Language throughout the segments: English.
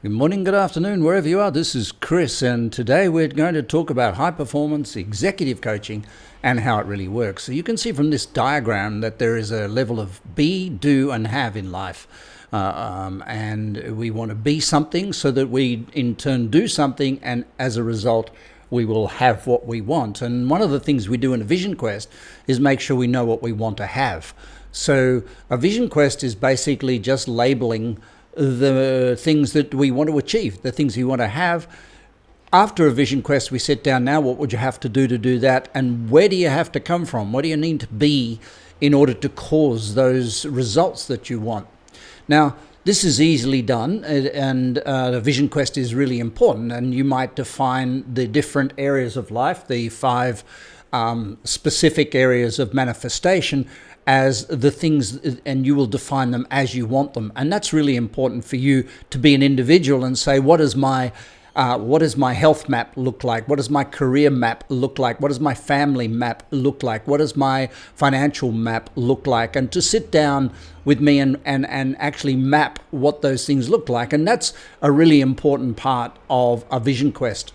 Good morning, good afternoon, wherever you are. This is Chris, and today we're going to talk about high performance executive coaching and how it really works. So you can see from this diagram that there is a level of be, do, and have in life. And we want to be something so that we in turn do something, and as a result, we will have what we want. And one of the things we do in a vision quest is make sure we know what we want to have. So a vision quest is basically just labeling the things that we want to achieve, the things we want to have. After a vision quest, we sit down now, what would you have to do that? And where do you have to come from? What do you need to be in order to cause those results that you want? Now, this is easily done, and the vision quest is really important. And you might define the different areas of life, the five specific areas of manifestation, as the things, and you will define them as you want them. And that's really important for you to be an individual and say, what does my health map look like? What does my career map look like? What does my family map look like? What does my financial map look like? And to sit down with me and actually map what those things look like. And that's a really important part of a vision quest.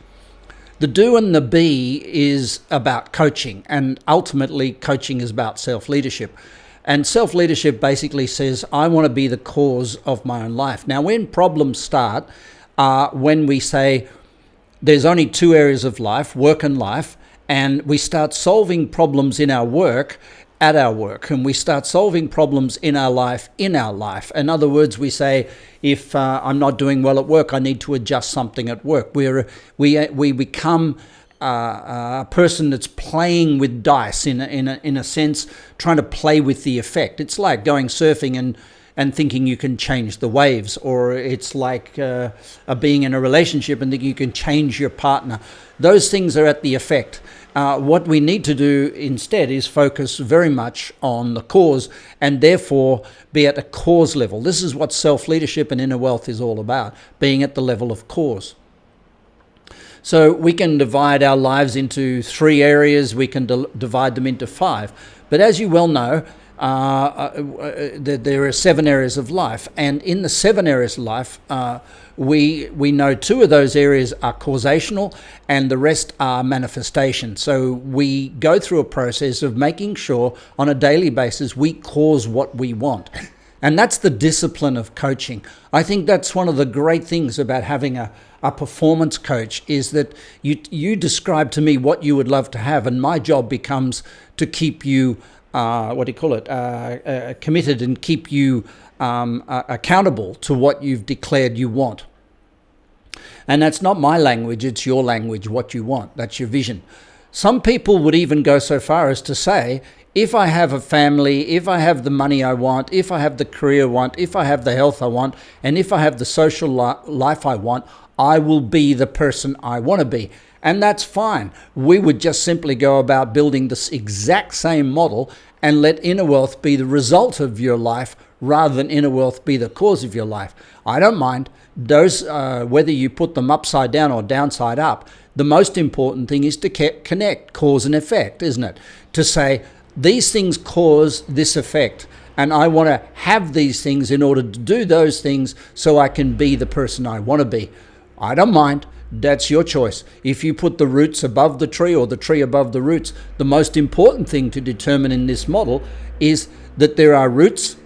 The do and the be is about coaching, and ultimately coaching is about self-leadership. And self-leadership basically says, I want to be the cause of my own life. Now, when problems start, when we say there's only two areas of life, work and life, and we start solving problems in our work, at our work, and we start solving problems in our life. In other words, we say, if I'm not doing well at work, I need to adjust something at work. We become a person that's playing with dice in a sense, trying to play with the effect. It's like going surfing and thinking you can change the waves, or it's like being in a relationship and thinking you can change your partner. Those things are at the effect. What we need to do instead is focus very much on the cause, and therefore be at a cause level. This is what self-leadership and inner wealth is all about, being at the level of cause. So we can divide our lives into three areas. We can divide them into five. But as you well know, there are 7 areas of life, and in the 7 areas of life, we know 2 of those areas are causational and the rest are manifestation. So we go through a process of making sure on a daily basis we cause what we want. And that's the discipline of coaching. I think that's one of the great things about having a performance coach, is that you describe to me what you would love to have, and my job becomes to keep you committed and keep you accountable to what you've declared you want. And that's not my language, it's your language, what you want. That's your vision. Some people would even go so far as to say, if I have a family, if I have the money I want, if I have the career I want, if I have the health I want, and if I have the social life I want, I will be the person I want to be. And that's fine. We would just simply go about building this exact same model and let inner wealth be the result of your life rather than inner wealth be the cause of your life. I don't mind those, whether you put them upside down or downside up. The most important thing is to connect cause and effect, isn't it? To say, these things cause this effect, and I want to have these things in order to do those things so I can be the person I want to be. I don't mind. That's your choice. If you put the roots above the tree or the tree above the roots, the most important thing to determine in this model is that there are roots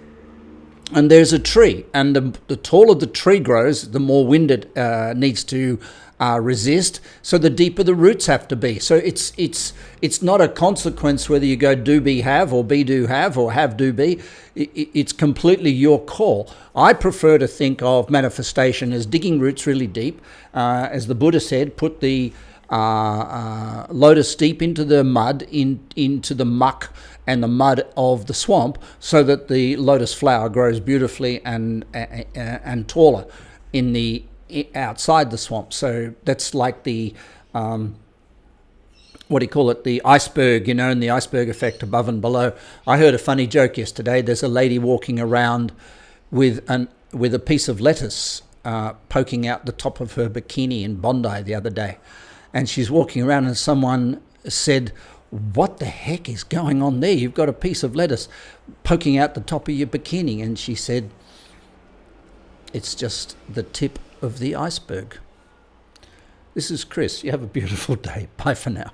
and there's a tree. And the taller the tree grows, the more wind it needs to resist. So the deeper the roots have to be. So it's not a consequence whether you go do be have or be do have or have do be. It's completely your call. I prefer to think of manifestation as digging roots really deep. As the Buddha said, put the lotus deep into the mud, into the muck and the mud of the swamp, so that the lotus flower grows beautifully and taller outside the swamp. So that's like the the iceberg, and the iceberg effect above and below. I heard a funny joke yesterday. There's a lady walking around with a piece of lettuce poking out the top of her bikini in Bondi the other day, and she's walking around, and someone said, "What the heck is going on there? You've got a piece of lettuce poking out the top of your bikini." And she said, "It's just the tip of the iceberg. This is Chris. You have a beautiful day. Bye for now.